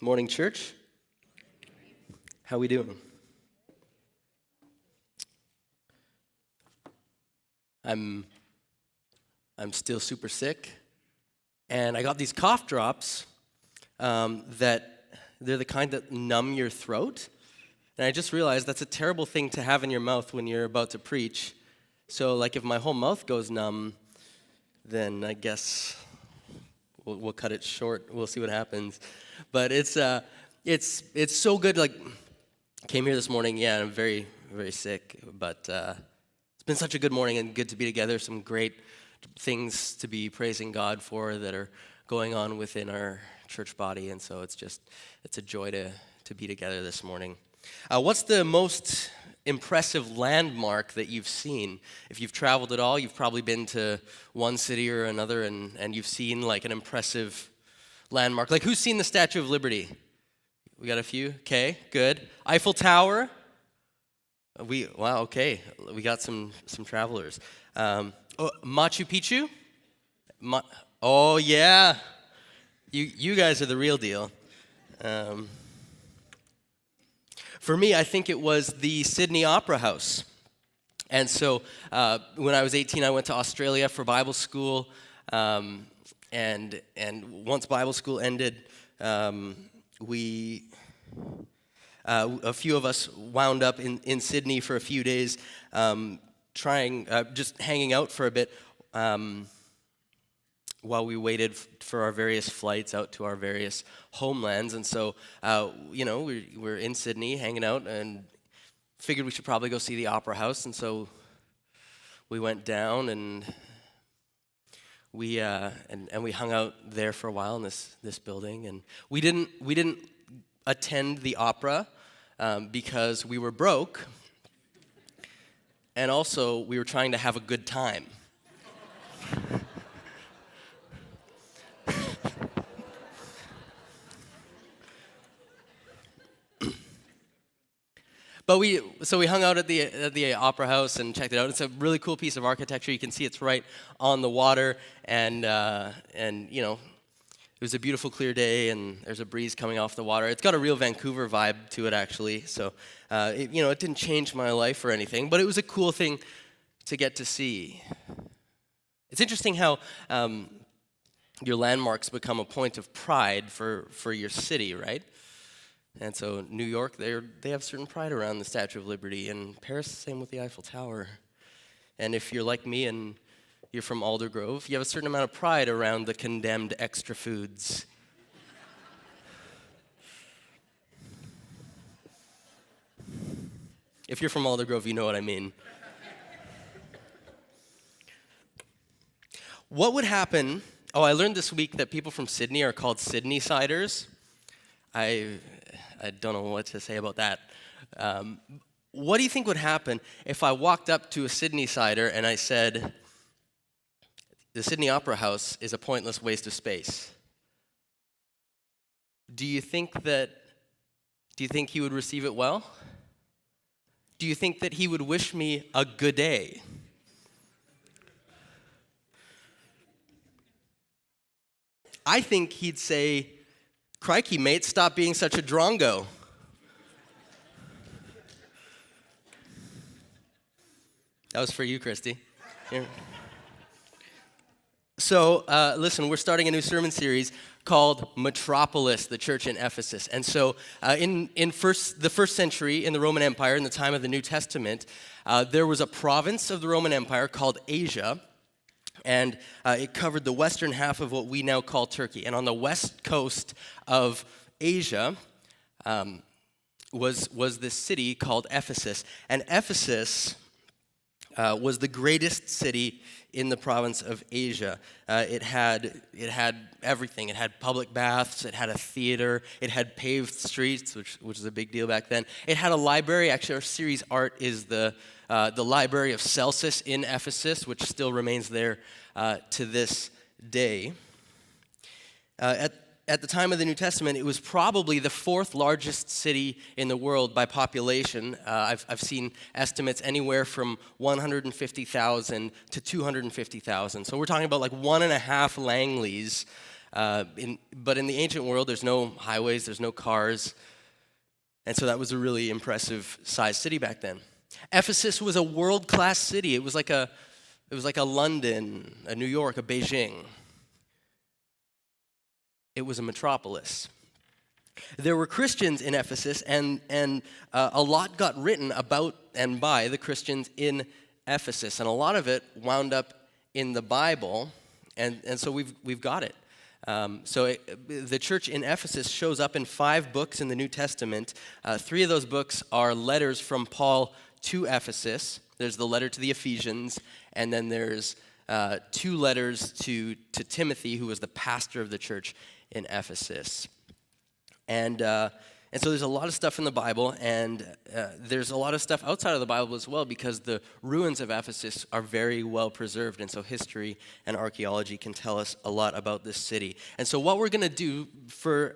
Morning, church. How we doing? I'm still super sick, and I got these cough drops that they're the kind that numb your throat. And I just realized that's a terrible thing to have in your mouth when you're about to preach. So, like, if my whole mouth goes numb, then I guess we'll cut it short. We'll see what happens. But it's so good. Like, came here this morning. Yeah, I'm very, very sick. But it's been such a good morning and good to be together. Some great things to be praising God for that are going on within our church body. And so it's a joy to be together this morning. What's the most impressive landmark that you've seen? If you've traveled at all, you've probably been to one city or another, and you've seen like an impressive landmark. Like, who's seen the Statue of Liberty? We got a few? Okay, good. Eiffel Tower? Wow, okay. We got some travelers. Machu Picchu? Oh, yeah. You guys are the real deal. For me, I think it was the Sydney Opera House. And so when I was 18, I went to Australia for Bible school. And once Bible school ended, a few of us wound up in Sydney for a few days, just hanging out for a bit while we waited for our various flights out to our various homelands. And so, we're in Sydney hanging out and figured we should probably go see the Opera House. And so we went down and we hung out there for a while in this building. And we didn't attend the opera because we were broke, and also we were trying to have a good time. But we hung out at the Opera House and checked it out. It's a really cool piece of architecture. You can see it's right on the water, and it was a beautiful, clear day, and there's a breeze coming off the water. It's got a real Vancouver vibe to it, actually. So, it didn't change my life or anything, but it was a cool thing to get to see. It's interesting how your landmarks become a point of pride for your city, right? And so New York, they have certain pride around the Statue of Liberty, and Paris, same with the Eiffel Tower. And if you're like me and you're from Aldergrove, you have a certain amount of pride around the condemned extra foods. If you're from Aldergrove, you know what I mean. What would happen? Oh, I learned this week that people from Sydney are called Sydney-siders. I don't know what to say about that. What do you think would happen if I walked up to a Sydney-sider and I said, the Sydney Opera House is a pointless waste of space? Do you think he would receive it well? Do you think that he would wish me a good day? I think he'd say, "Crikey, mate, stop being such a drongo." That was for you, Christy. Here. So, listen, we're starting a new sermon series called METROPOLIS, the church in Ephesus. And so, in the first century in the Roman Empire, in the time of the New Testament, there was a province of the Roman Empire called Asia, and it covered the western half of what we now call Turkey. And on the west coast of Asia was this city called Ephesus. And Ephesus was the greatest city in the province of Asia. It had everything. It had public baths. It had a theater. It had paved streets, which was a big deal back then. It had a library. Actually, our series art is the Library of Celsus in Ephesus, which still remains there to this day. At the time of the New Testament, it was probably the fourth largest city in the world by population. I've seen estimates anywhere from 150,000 to 250,000. So we're talking about like 1.5 Langleys But in the ancient world, there's no highways, there's no cars, and so that was a really impressive sized city back then. Ephesus was a world-class city. It was like a London, a New York, a Beijing. It was a metropolis. There were Christians in Ephesus, and a lot got written about and by the Christians in Ephesus, and a lot of it wound up in the Bible, and so we've got it. The church in Ephesus shows up in 5 books in the New Testament. 3 of those books are letters from Paul to Ephesus. There's the letter to the Ephesians, and then there's 2 letters to Timothy, who was the pastor of the church in Ephesus. And so there's a lot of stuff in the Bible, and there's a lot of stuff outside of the Bible as well, because the ruins of Ephesus are very well preserved, and so history and archaeology can tell us a lot about this city. And so what we're going to do for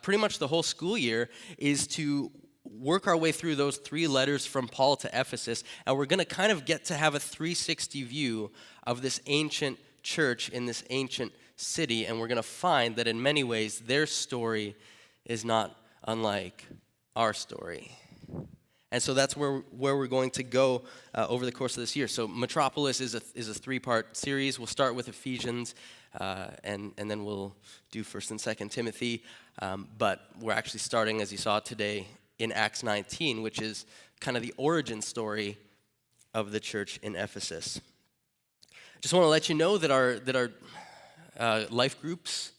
pretty much the whole school year is to work our way through those 3 letters from Paul to Ephesus, and we're going to kind of get to have a 360 view of this ancient church in this ancient city, and we're going to find that in many ways their story is not unlike our story. And so that's where we're going to go over the course of this year. So Metropolis is a 3-part series. We'll start with Ephesians, and then we'll do 1st and 2nd Timothy. But we're actually starting, as you saw today, in Acts 19, which is kind of the origin story of the church in Ephesus. Just want to let you know that our life groups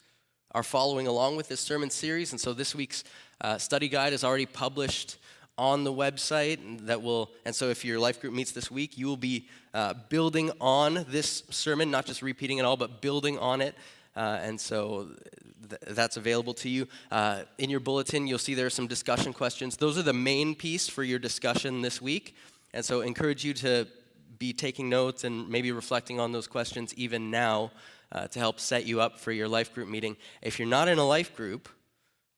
are following along with this sermon series, and so this week's study guide is already published on the website, and so if your life group meets this week, you will be building on this sermon, not just repeating it all, but building on it, and so that's available to you. In your bulletin, you'll see there are some discussion questions. Those are the main piece for your discussion this week, and so I encourage you to be taking notes and maybe reflecting on those questions even now, to help set you up for your life group meeting. If you're not in a life group,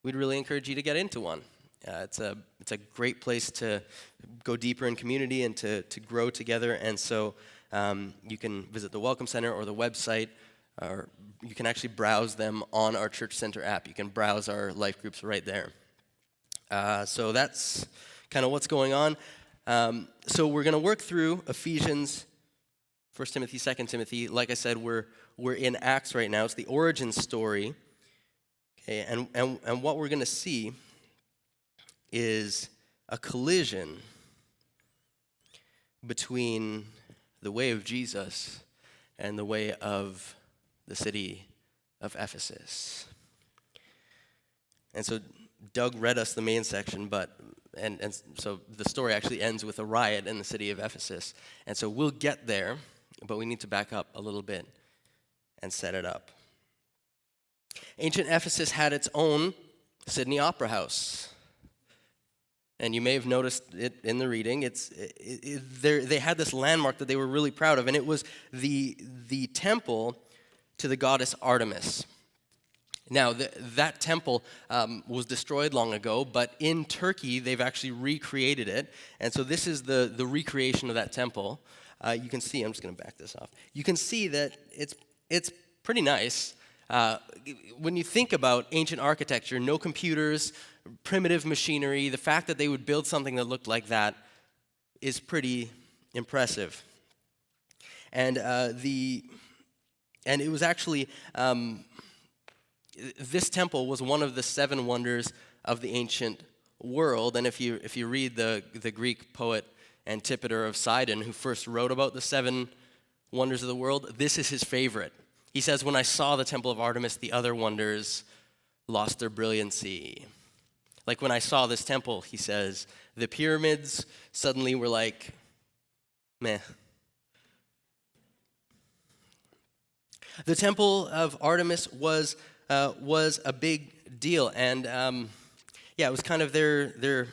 we'd really encourage you to get into one. It's a great place to go deeper in community and to grow together. And so you can visit the Welcome Center or the website, or you can actually browse them on our Church Center app. You can browse our life groups right there. So that's kind of what's going on. So we're going to work through Ephesians, 1 Timothy, 2 Timothy. Like I said, we're in Acts right now. It's the origin story. Okay, and what we're going to see is a collision between the way of Jesus and the way of the city of Ephesus. And so Doug read us the main section, and so the story actually ends with a riot in the city of Ephesus. And so we'll get there, but we need to back up a little bit and set it up. Ancient Ephesus had its own Sydney Opera House. And you may have noticed it in the reading. They had this landmark that they were really proud of, and it was the temple to the goddess Artemis. Now, that temple was destroyed long ago, but in Turkey, they've actually recreated it. And so this is the recreation of that temple. You can see, I'm just going to back this off. You can see that it's pretty nice. When you think about ancient architecture, no computers, primitive machinery, the fact that they would build something that looked like that is pretty impressive. And it was actually, this temple was one of the 7 wonders of the ancient world. And if you read the Greek poet Antipater of Sidon, who first wrote about the 7 wonders of the world, this is his favorite. He says, "When I saw the temple of Artemis, the other wonders lost their brilliancy." Like when I saw this temple, he says, the pyramids suddenly were like, meh. The temple of Artemis was a big deal, and it was kind of their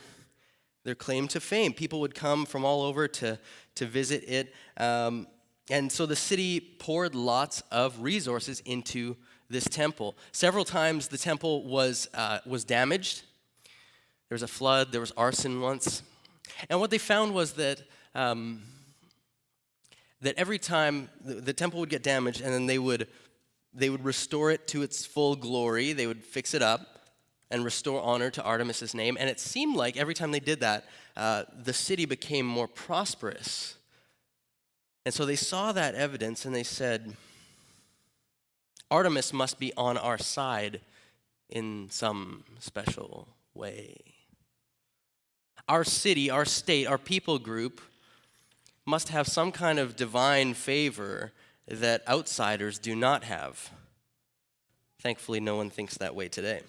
claim to fame. People would come from all over to visit it, and so the city poured lots of resources into this temple. Several times the temple was damaged. There was a flood. There was arson once, and what they found was that every time the temple would get damaged, and then they would they would restore it to its full glory. They would fix it up and restore honor to Artemis's name. And it seemed like every time they did that, the city became more prosperous. And so they saw that evidence and they said, Artemis must be on our side in some special way. Our city, our state, our people group must have some kind of divine favor that outsiders do not have. Thankfully, no one thinks that way today.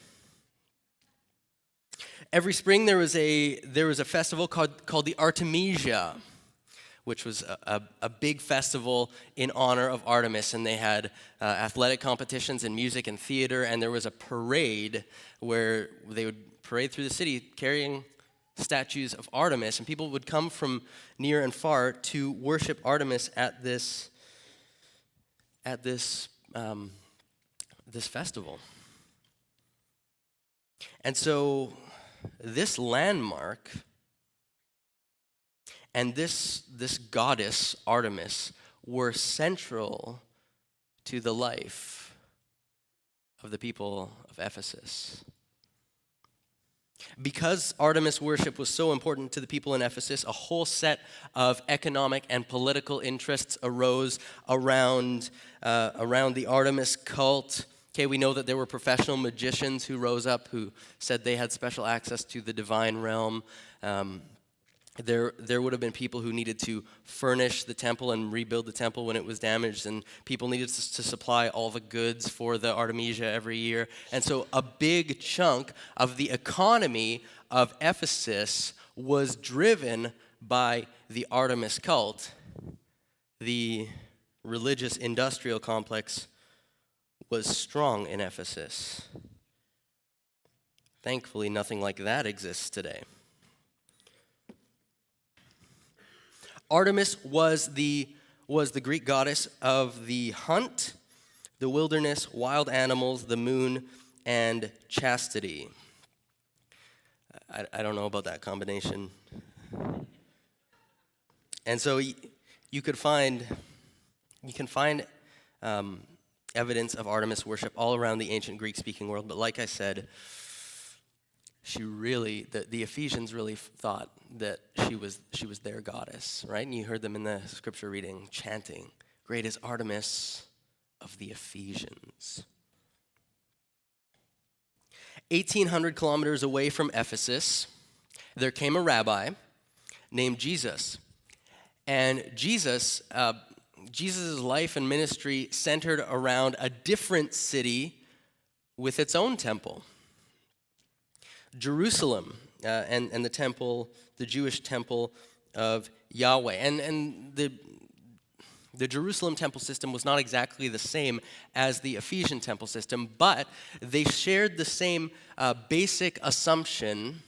Every spring there was a festival called the Artemisia, which was a big festival in honor of Artemis, and they had athletic competitions in music and theater, and there was a parade where they would parade through the city carrying statues of Artemis, and people would come from near and far to worship Artemis at this festival. And so this landmark and this goddess, Artemis, were central to the life of the people of Ephesus. Because Artemis worship was so important to the people in Ephesus, a whole set of economic and political interests arose around the Artemis cult. Okay, we know that there were professional magicians who rose up who said they had special access to the divine realm. There would have been people who needed to furnish the temple and rebuild the temple when it was damaged, and people needed to supply all the goods for the Artemisia every year. And so a big chunk of the economy of Ephesus was driven by the Artemis cult. The religious industrial complex was strong in Ephesus. Thankfully, nothing like that exists today. Artemis was the Greek goddess of the hunt, the wilderness, wild animals, the moon, and chastity. I don't know about that combination. And so you can find evidence of Artemis worship all around the ancient Greek-speaking world. But like I said, the Ephesians really thought that she was their goddess, right? And you heard them in the scripture reading chanting, "Great is Artemis of the Ephesians." 1,800 kilometers away from Ephesus, there came a rabbi named Jesus. And Jesus' life and ministry centered around a different city with its own temple. Jerusalem and the temple, the Jewish temple of Yahweh. And the Jerusalem temple system was not exactly the same as the Ephesian temple system, but they shared the same basic assumption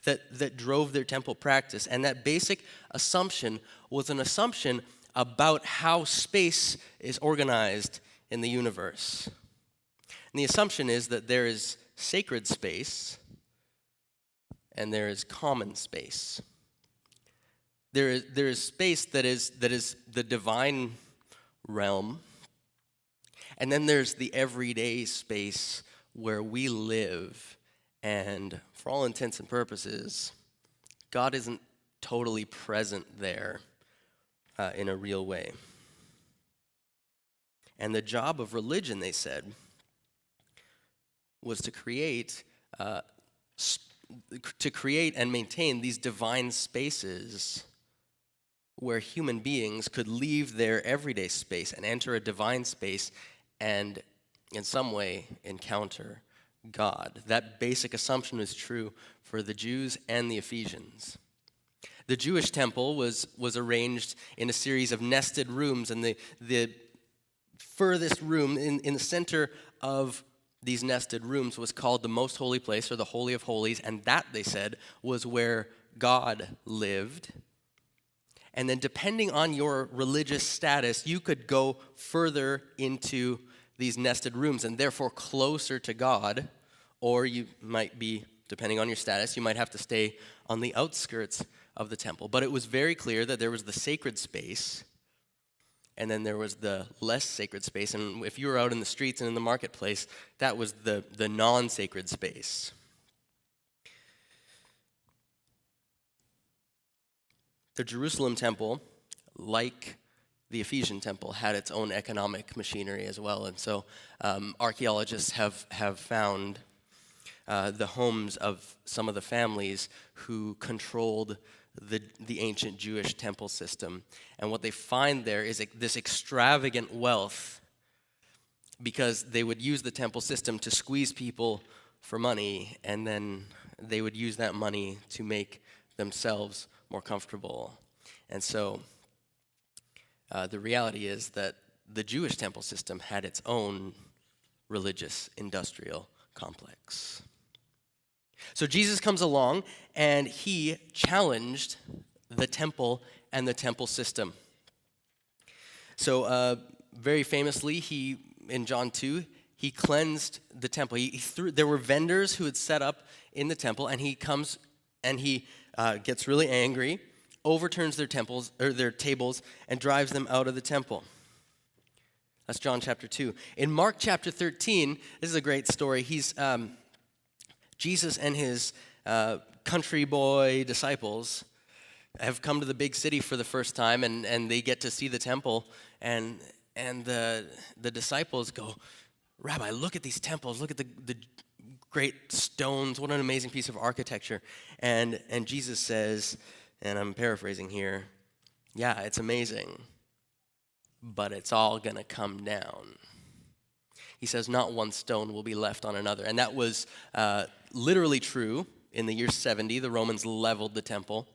that drove their temple practice. And that basic assumption was an assumption about how space is organized in the universe. And the assumption is that there is sacred space and there is common space. There is space that is the divine realm, and then there's the everyday space where we live, and for all intents and purposes, God isn't totally present there in a real way. And the job of religion, they said, was to create and maintain these divine spaces where human beings could leave their everyday space and enter a divine space and in some way encounter God. That basic assumption is true for the Jews and the Ephesians. The Jewish temple was arranged in a series of nested rooms, and the furthest room in the center of these nested rooms was called the most holy place, or the Holy of Holies, and that, they said, was where God lived. And then depending on your religious status, you could go further into these nested rooms and therefore closer to God, or you might be, depending on your status, you might have to stay on the outskirts of the temple. But it was very clear that there was the sacred space, and then there was the less sacred space. And if you were out in the streets and in the marketplace, that was the non-sacred space. The Jerusalem temple, like the Ephesian temple, had its own economic machinery as well. And so archaeologists have found the homes of some of the families who controlled the ancient Jewish temple system. And what they find there is this extravagant wealth, because they would use the temple system to squeeze people for money, and then they would use that money to make themselves more comfortable. And so the reality is that the Jewish temple system had its own religious industrial complex. So Jesus comes along and he challenged the temple and the temple system. So very famously, in John 2, he cleansed the temple. There were vendors who had set up in the temple, and he comes and he gets really angry, overturns their tables, and drives them out of the temple. That's John chapter 2. In Mark chapter 13, this is a great story. Jesus and his country boy disciples have come to the big city for the first time, and they get to see the temple, and the disciples go, "Rabbi, look at these temples, look at the great stones, what an amazing piece of architecture." And Jesus says, and I'm paraphrasing here, "Yeah, it's amazing, but it's all gonna come down." He says, "Not one stone will be left on another." And that was literally true. In the year 70, the Romans leveled the temple.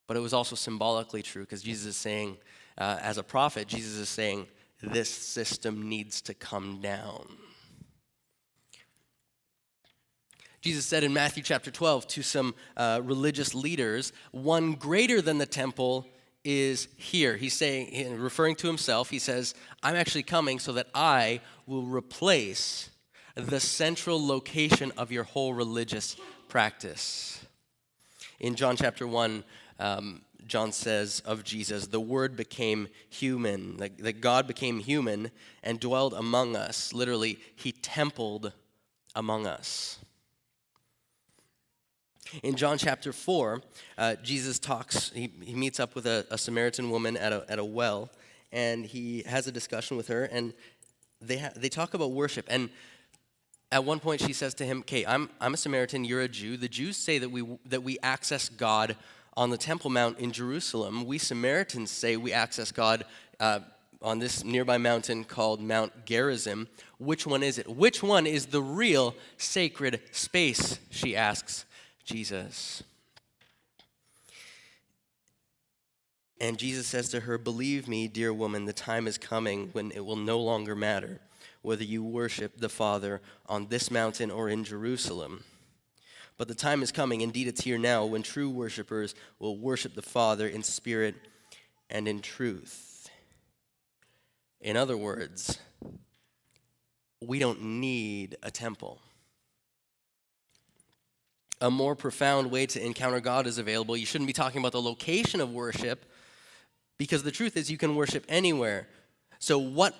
But it was also symbolically true, because Jesus is saying, as a prophet, Jesus is saying, this system needs to come down. Jesus said in Matthew chapter 12 to some religious leaders, "One greater than the temple is here." He's saying, referring to himself, he says, "I'm actually coming so that I will replace the central location of your whole religious practice." In John chapter 1, John says of Jesus, "The Word became human," that God became human and dwelled among us. Literally, he templed among us. In John chapter 4, Jesus talks, he meets up with a Samaritan woman at a well, and he has a discussion with her, and they talk about worship. And at one point she says to him, "Okay, I'm a Samaritan, you're a Jew. The Jews say that we access God on the Temple Mount in Jerusalem. We Samaritans say we access God on this nearby mountain called Mount Gerizim. Which one is it? Which one is the real sacred space?" she asks Jesus. And Jesus says to her, "Believe me, dear woman, the time is coming when it will no longer matter whether you worship the Father on this mountain or in Jerusalem. But the time is coming, indeed it's here now, when true worshipers will worship the Father in spirit and in truth." In other words, we don't need a temple. A more profound way to encounter God is available. You shouldn't be talking about the location of worship, because the truth is you can worship anywhere. So what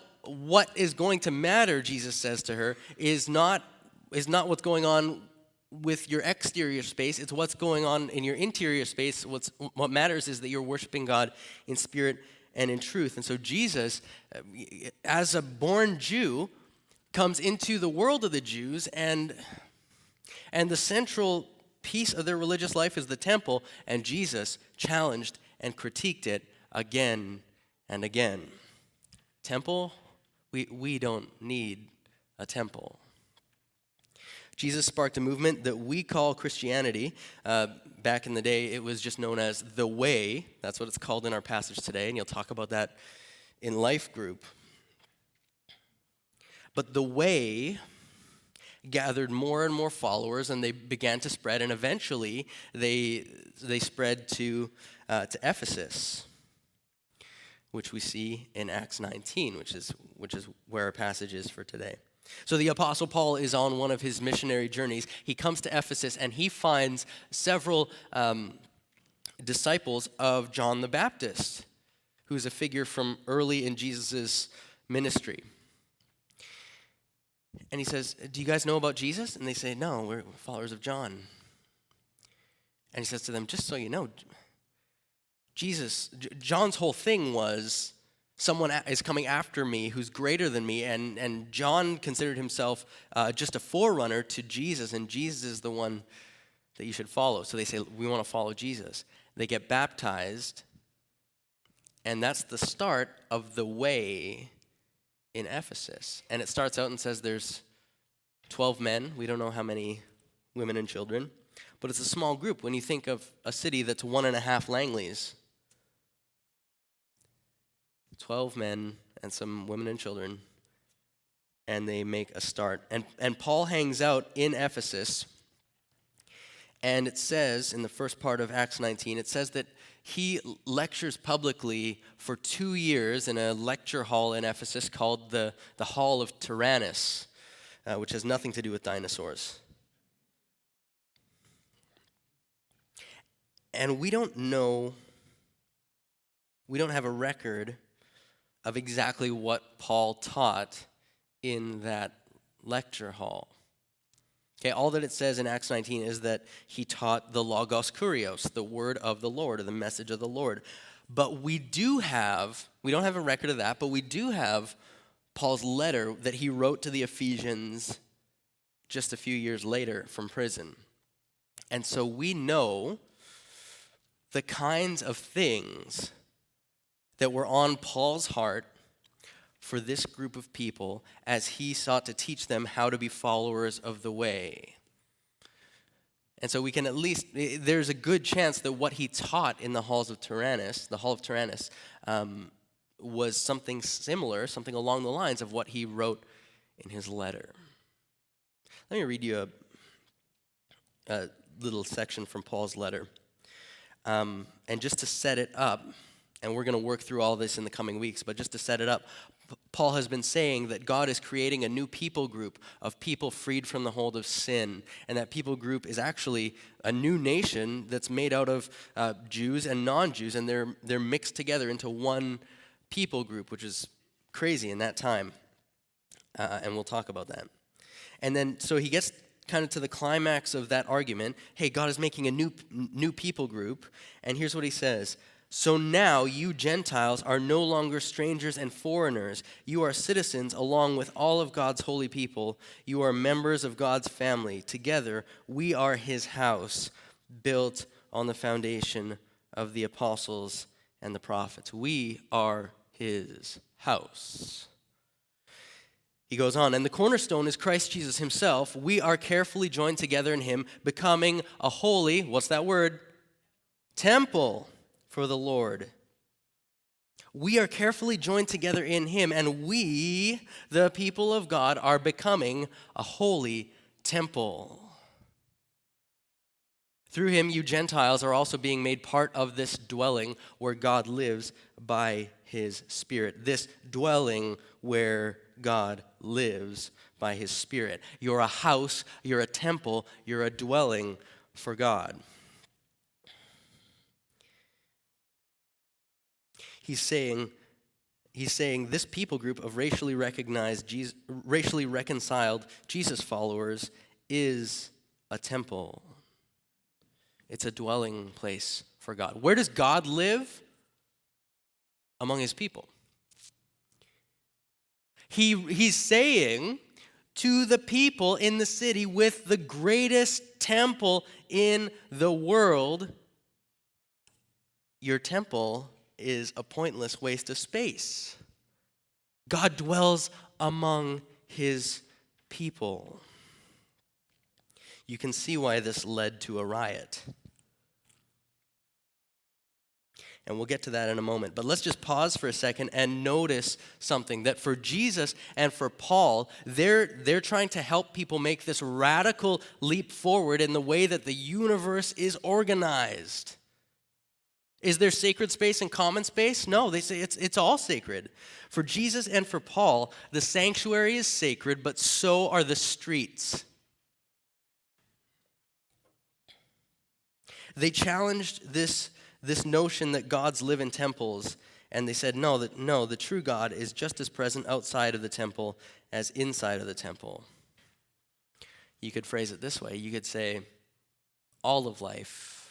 is going to matter, Jesus says to her, is not what's going on with your exterior space. It's what's going on in your interior space. What matters is that you're worshiping God in spirit and in truth. And so Jesus, as a born Jew, comes into the world of the Jews, and the central piece of their religious life is the temple, and Jesus challenged and critiqued it again and again. Temple? We don't need a temple. Jesus sparked a movement that we call Christianity. Back in the day, it was just known as the Way. That's what it's called in our passage today, and you'll talk about that in Life Group. But the Way gathered more and more followers, and they began to spread, and eventually they spread to Ephesus, which we see in Acts 19, which is where our passage is for today. So the Apostle Paul is on one of his missionary journeys. He comes to Ephesus, and he finds several disciples of John the Baptist who's a figure from early in Jesus' ministry. And he says, do you guys know about Jesus? And they say, no, we're followers of John. And he says to them, just so you know, John's whole thing was, someone is coming after me who's greater than me, and John considered himself just a forerunner to Jesus, and Jesus is the one that you should follow. So they say, we want to follow Jesus. They get baptized, and that's the start of the way in Ephesus. And it starts out and says there's 12 men. We don't know how many women and children, but it's a small group when you think of a city that's 1.5 Langleys. 12 men and some women and children, and they make a start. And Paul hangs out in Ephesus, and it says in the first part of Acts 19, it says that he lectures publicly for 2 years in a lecture hall in Ephesus called the Hall of Tyrannus, which has nothing to do with dinosaurs. And we don't have a record of exactly what Paul taught in that lecture hall. Okay, all that it says in Acts 19 is that he taught the Logos Kurios, the word of the Lord, or the message of the Lord. But we don't have a record of that, but we do have Paul's letter that he wrote to the Ephesians just a few years later from prison. And so we know the kinds of things that were on Paul's heart for this group of people as he sought to teach them how to be followers of the way. And so we can there's a good chance that what he taught in the Hall of Tyrannus, was something similar, something along the lines of what he wrote in his letter. Let me read you a little section from Paul's letter. And just to set it up, and we're going to work through all this in the coming weeks, but just to set it up, Paul has been saying that God is creating a new people group of people freed from the hold of sin, and that people group is actually a new nation that's made out of Jews and non-Jews, and they're mixed together into one people group, which is crazy in that time, and we'll talk about that. And then, so he gets kind of to the climax of that argument. Hey, God is making a new people group, and here's what he says. So now you Gentiles are no longer strangers and foreigners. You are citizens along with all of God's holy people. You are members of God's family. Together, we are his house, built on the foundation of the apostles and the prophets. We are his house. He goes on, and the cornerstone is Christ Jesus himself. We are carefully joined together in him, becoming a holy, what's that word? Temple for the Lord. We are carefully joined together in him, and we, the people of God, are becoming a holy temple. Through him, you Gentiles are also being made part of this dwelling where God lives by his Spirit. This dwelling where God lives by his Spirit. You're a house, you're a temple, you're a dwelling for God. He's saying this people group of racially reconciled Jesus followers is a temple. It's a dwelling place for God. Where does God live? Among his people. He's saying to the people in the city with the greatest temple in the world, your temple is a pointless waste of space. God dwells among his people. You can see why this led to a riot. And we'll get to that in a moment. But let's just pause for a second and notice something, that for Jesus and for Paul, they're trying to help people make this radical leap forward in the way that the universe is organized. Is there sacred space and common space? No, they say it's all sacred. For Jesus and for Paul, the sanctuary is sacred, but so are the streets. They challenged this notion that gods live in temples, And they said, no, the true God is just as present outside of the temple as inside of the temple. You could phrase it this way. You could say, all of life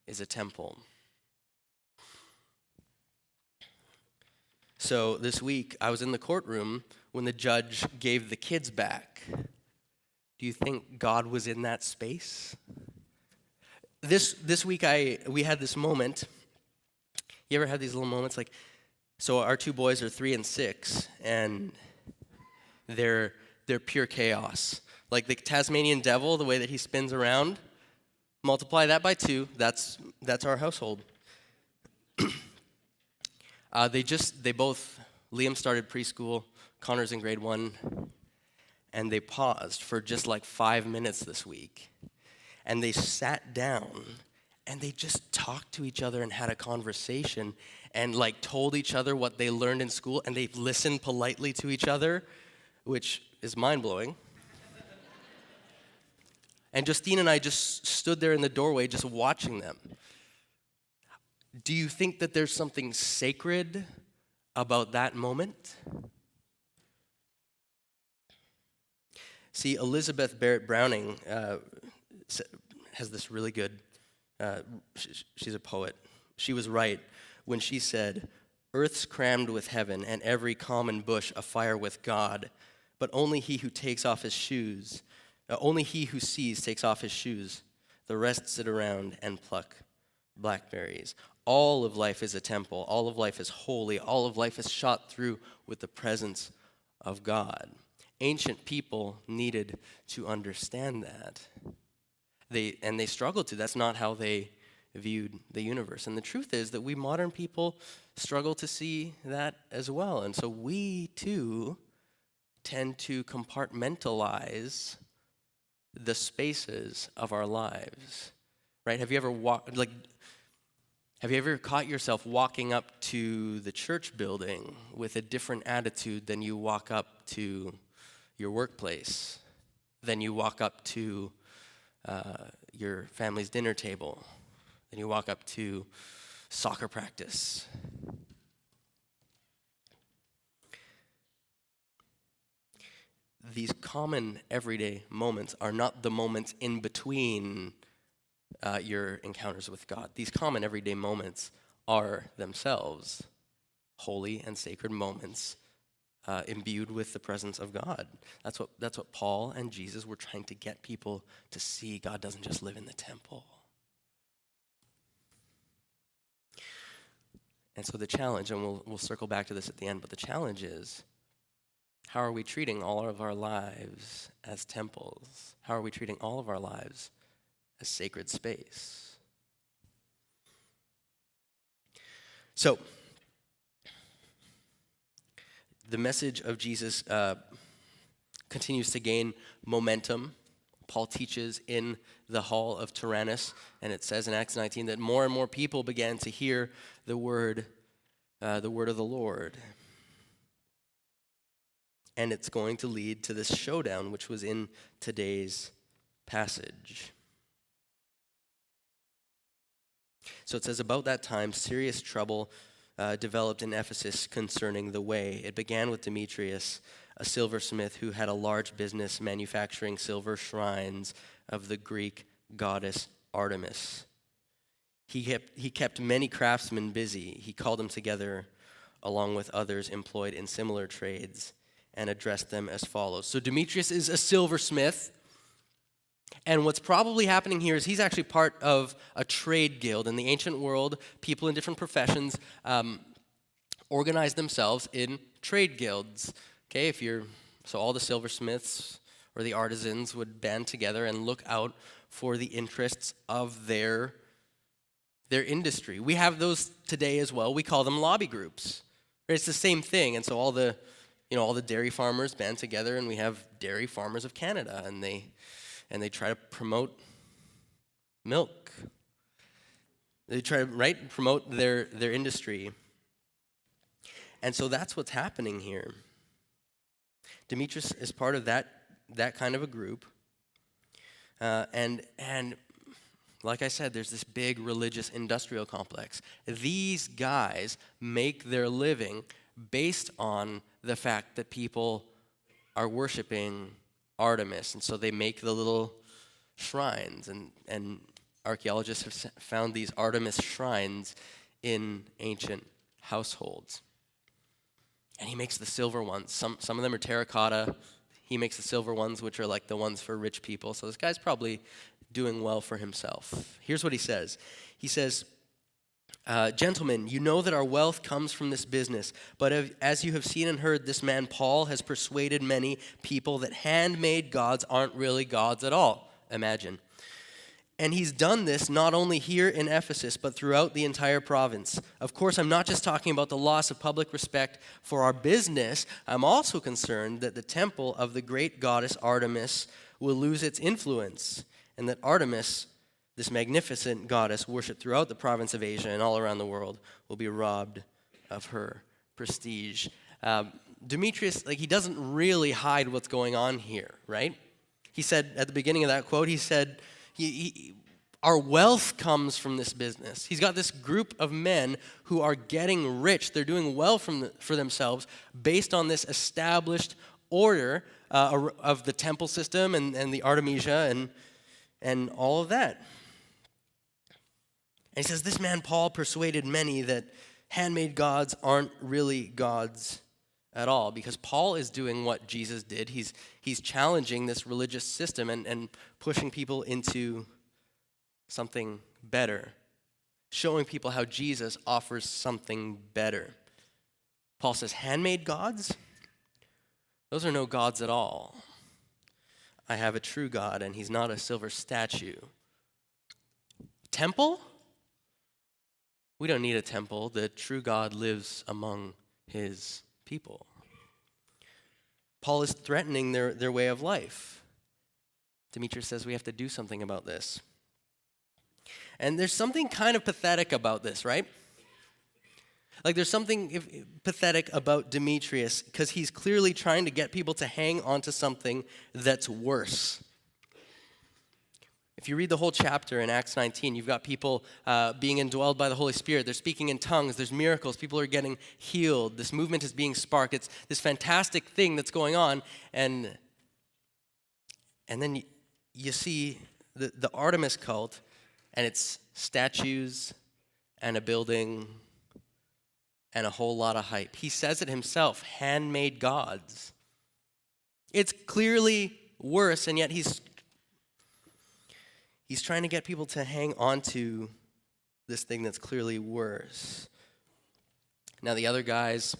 is a temple. So this week, I was in the courtroom when the judge gave the kids back. Do you think God was in that space? This week, we had this moment. You ever have these little moments? Like, so our two boys are 3 and 6, and they're pure chaos. Like the Tasmanian devil, the way that he spins around, multiply that by 2. That's our household. Liam started preschool, Connor's in grade 1, and they paused for just like 5 minutes this week. And they sat down and they just talked to each other and had a conversation and like told each other what they learned in school, and they listened politely to each other, which is mind-blowing. And Justine and I just stood there in the doorway just watching them. Do you think that there's something sacred about that moment? See, Elizabeth Barrett Browning has this really good, she's a poet. She was right when she said, "Earth's crammed with heaven, and every common bush afire with God, but only he who takes off his shoes, only he who sees takes off his shoes. The rest sit around and pluck blackberries." All of life is a temple. All of life is holy. All of life is shot through with the presence of God. Ancient people needed to understand that. They struggled to. That's not how they viewed the universe. And the truth is that we modern people struggle to see that as well. And so we, too, tend to compartmentalize the spaces of our lives, right? Have you ever caught yourself walking up to the church building with a different attitude than you walk up to your workplace, than you walk up to your family's dinner table, than you walk up to soccer practice? These common everyday moments are not the moments in between your encounters with God. These common everyday moments are themselves holy and sacred moments imbued with the presence of God. That's what Paul and Jesus were trying to get people to see. God doesn't just live in the temple. And so the challenge, and we'll circle back to this at the end, but the challenge is, how are we treating all of our lives as temples? How are we treating all of our lives as sacred space? So, the message of Jesus continues to gain momentum. Paul teaches in the hall of Tyrannus, and it says in Acts 19 that more and more people began to hear the word of the Lord. And it's going to lead to this showdown, which was in today's passage. So it says, about that time, serious trouble developed in Ephesus concerning the way. It began with Demetrius, a silversmith who had a large business manufacturing silver shrines of the Greek goddess Artemis. He kept many craftsmen busy. He called them together along with others employed in similar trades and addressed them as follows. So Demetrius is a silversmith. And what's probably happening here is he's actually part of a trade guild. In the ancient world, people in different professions organized themselves in trade guilds. Okay, so all the silversmiths or the artisans would band together and look out for the interests of their industry. We have those today as well. We call them lobby groups. It's the same thing. And so all the dairy farmers band together, and we have Dairy Farmers of Canada, and they try to promote milk. They try to promote their industry. And so that's what's happening here. Demetrius is part of that kind of a group. And Like I said, there's this big religious industrial complex. These guys make their living based on the fact that people are worshiping Artemis. And so they make the little shrines. And archaeologists have found these Artemis shrines in ancient households. And he makes the silver ones. Some of them are terracotta. He makes the silver ones, which are like the ones for rich people. So this guy's probably doing well for himself. Here's what he says. He says, gentlemen, you know that our wealth comes from this business, but as you have seen and heard, this man Paul has persuaded many people that handmade gods aren't really gods at all. Imagine. And he's done this not only here in Ephesus, but throughout the entire province. Of course, I'm not just talking about the loss of public respect for our business. I'm also concerned that the temple of the great goddess Artemis will lose its influence, and that Artemis, this magnificent goddess worshipped throughout the province of Asia and all around the world, will be robbed of her prestige. Demetrius, he doesn't really hide what's going on here, right? He said at the beginning of that quote, he said, our wealth comes from this business. He's got this group of men who are getting rich. They're doing well for themselves based on this established order of the temple system and the Artemisia and all of that. And he says, this man Paul persuaded many that handmade gods aren't really gods at all, because Paul is doing what Jesus did. He's challenging this religious system and pushing people into something better, showing people how Jesus offers something better. Paul says, handmade gods? Those are no gods at all. I have a true God, and he's not a silver statue. Temple? We don't need a temple. The true God lives among his people. Paul is threatening their way of life. Demetrius says we have to do something about this. And there's something kind of pathetic about this, right? There's something pathetic about Demetrius because he's clearly trying to get people to hang on to something that's worse. If you read the whole chapter in Acts 19, you've got people being indwelled by the Holy Spirit. They're speaking in tongues. There's miracles. People are getting healed. This movement is being sparked. It's this fantastic thing that's going on. And then you see the Artemis cult, and it's statues and a building and a whole lot of hype. He says it himself, handmade gods. It's clearly worse, and yet he's trying to get people to hang on to this thing that's clearly worse. Now, the other guys,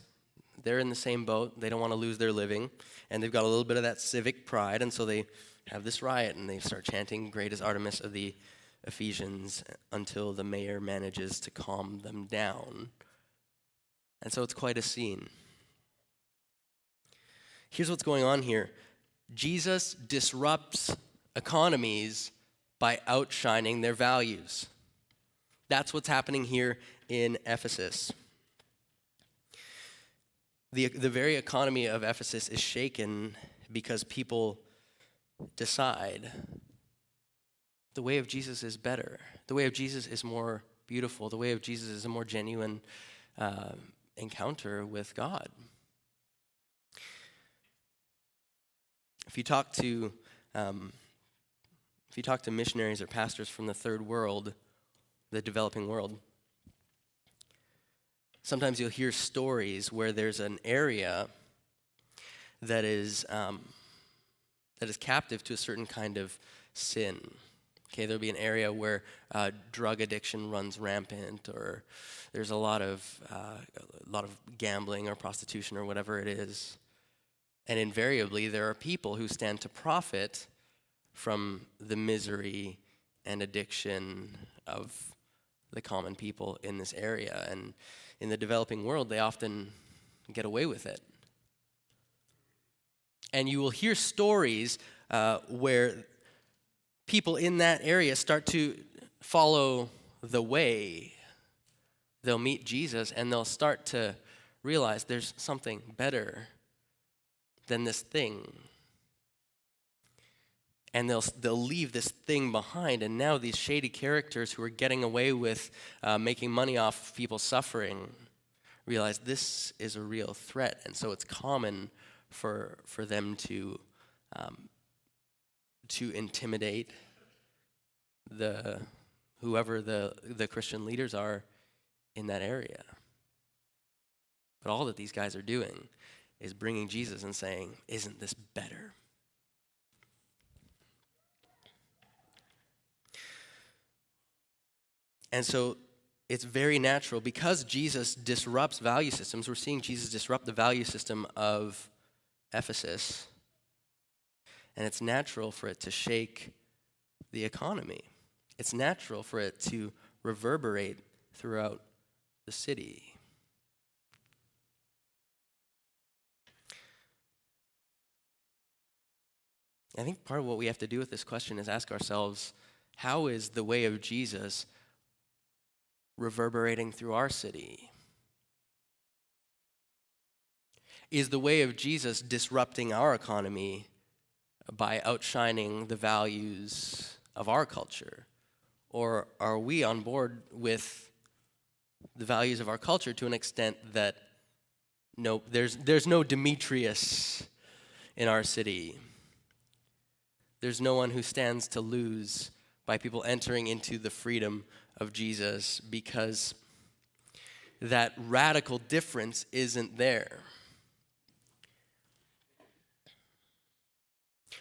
they're in the same boat. They don't want to lose their living, and they've got a little bit of that civic pride, and so they have this riot, and they start chanting, "Great is Artemis of the Ephesians," until the mayor manages to calm them down. And so it's quite a scene. Here's what's going on here. Jesus disrupts economies by outshining their values. That's what's happening here in Ephesus. The very economy of Ephesus is shaken because people decide the way of Jesus is better. The way of Jesus is more beautiful. The way of Jesus is a more genuine encounter with God. If you talk to missionaries or pastors from the third world, the developing world, sometimes you'll hear stories where there's an area that is captive to a certain kind of sin. Okay, there'll be an area where drug addiction runs rampant, or there's a lot of gambling or prostitution or whatever it is. And invariably, there are people who stand to profit from the misery and addiction of the common people in this area. And in the developing world, they often get away with it. And you will hear stories where people in that area start to follow the way. They'll meet Jesus and they'll start to realize there's something better than this thing. and they'll leave this thing behind. And now these shady characters who are getting away with making money off people suffering realize this is a real threat. And so it's common for them to intimidate whoever the Christian leaders are in that area. But all that these guys are doing is bringing Jesus and saying, isn't this better? And so it's very natural, because Jesus disrupts value systems. We're seeing Jesus disrupt the value system of Ephesus. And it's natural for it to shake the economy. It's natural for it to reverberate throughout the city. I think part of what we have to do with this question is ask ourselves, how is the way of Jesus reverberating through our city? Is the way of Jesus disrupting our economy by outshining the values of our culture? Or are we on board with the values of our culture to an extent that there's no Demetrius in our city? There's no one who stands to lose by people entering into the freedom of Jesus, because that radical difference isn't there.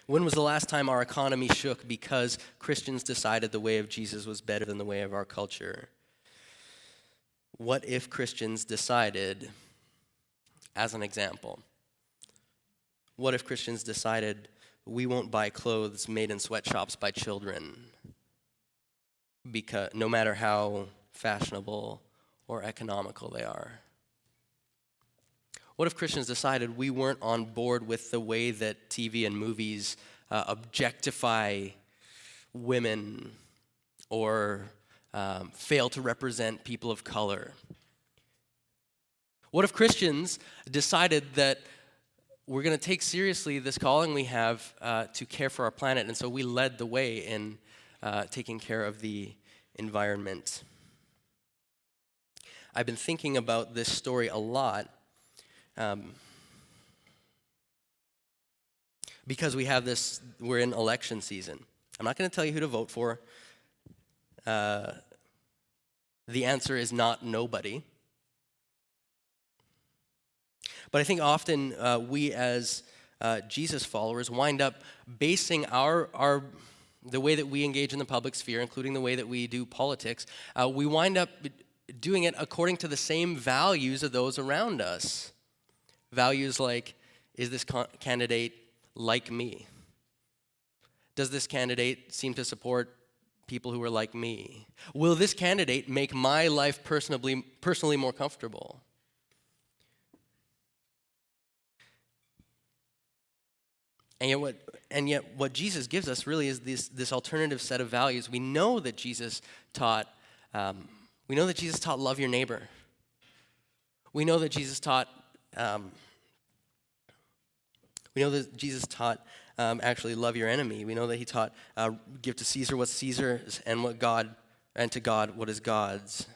When was the last time our economy shook because Christians decided the way of Jesus was better than the way of our culture? What if Christians decided, as an example, what if Christians decided we won't buy clothes made in sweatshops by children, because no matter how fashionable or economical they are? What if Christians decided we weren't on board with the way that TV and movies objectify women or fail to represent people of color? What if Christians decided that we're going to take seriously this calling we have to care for our planet, and so we led the way in taking care of the environment? I've been thinking about this story a lot because we're in election season. I'm not going to tell you who to vote for. The answer is not nobody. But I think often we as Jesus followers wind up basing the way that we engage in the public sphere, including the way that we do politics, we wind up doing it according to the same values of those around us. Values like, is this candidate like me? Does this candidate seem to support people who are like me? Will this candidate make my life personally more comfortable? And yet what Jesus gives us really is this alternative set of values. We know that Jesus taught love your neighbor. We know that Jesus taught actually love your enemy. We know that he taught give to Caesar what's Caesar's, and to God what is God's.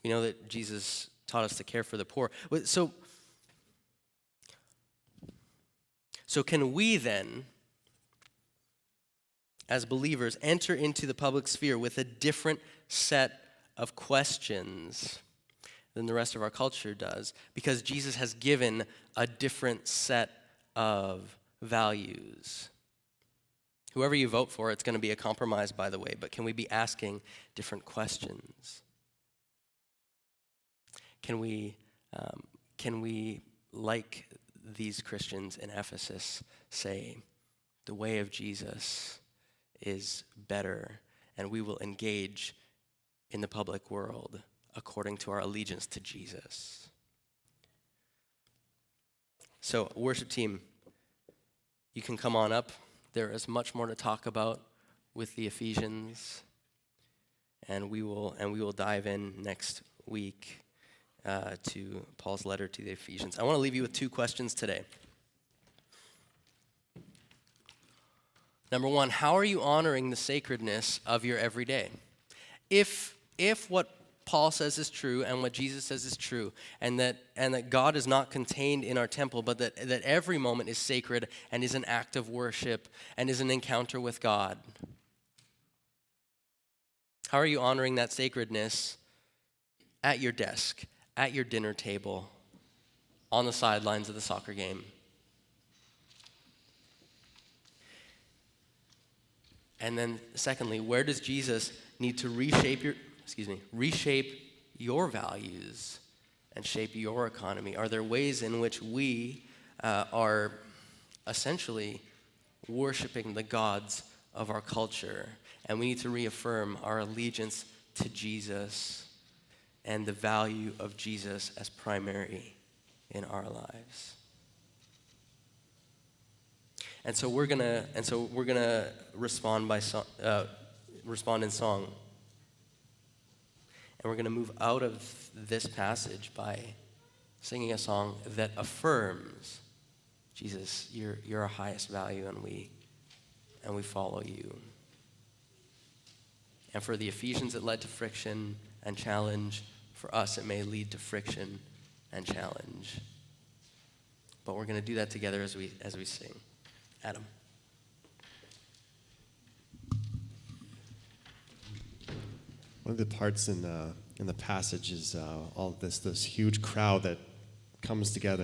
We know that Jesus taught us to care for the poor. So can we then, as believers, enter into the public sphere with a different set of questions than the rest of our culture does, because Jesus has given a different set of values? Whoever you vote for, it's going to be a compromise, by the way, but can we be asking different questions? Can we, like these Christians in Ephesus, say, the way of Jesus is better, and we will engage in the public world according to our allegiance to Jesus? So, worship team, you can come on up. There is much more to talk about with the Ephesians, and we will dive in next week to Paul's letter to the Ephesians. I want to leave you with two questions today. Number one, how are you honoring the sacredness of your everyday? If what Paul says is true and what Jesus says is true, and that God is not contained in our temple, but that every moment is sacred and is an act of worship and is an encounter with God, how are you honoring that sacredness at your desk, at your dinner table, on the sidelines of the soccer game? And then secondly, where does Jesus need to reshape your values and shape your economy? Are there ways in which we are essentially worshiping the gods of our culture? And we need to reaffirm our allegiance to Jesus and the value of Jesus as primary in our lives. And so we're gonna respond respond in song, and we're gonna move out of this passage by singing a song that affirms, Jesus, you're our highest value, and we follow you. And for the Ephesians, it led to friction and challenge. For us, it may lead to friction and challenge. But we're gonna do that together as we sing. Adam. One of the parts in the passage is all this huge crowd that comes together.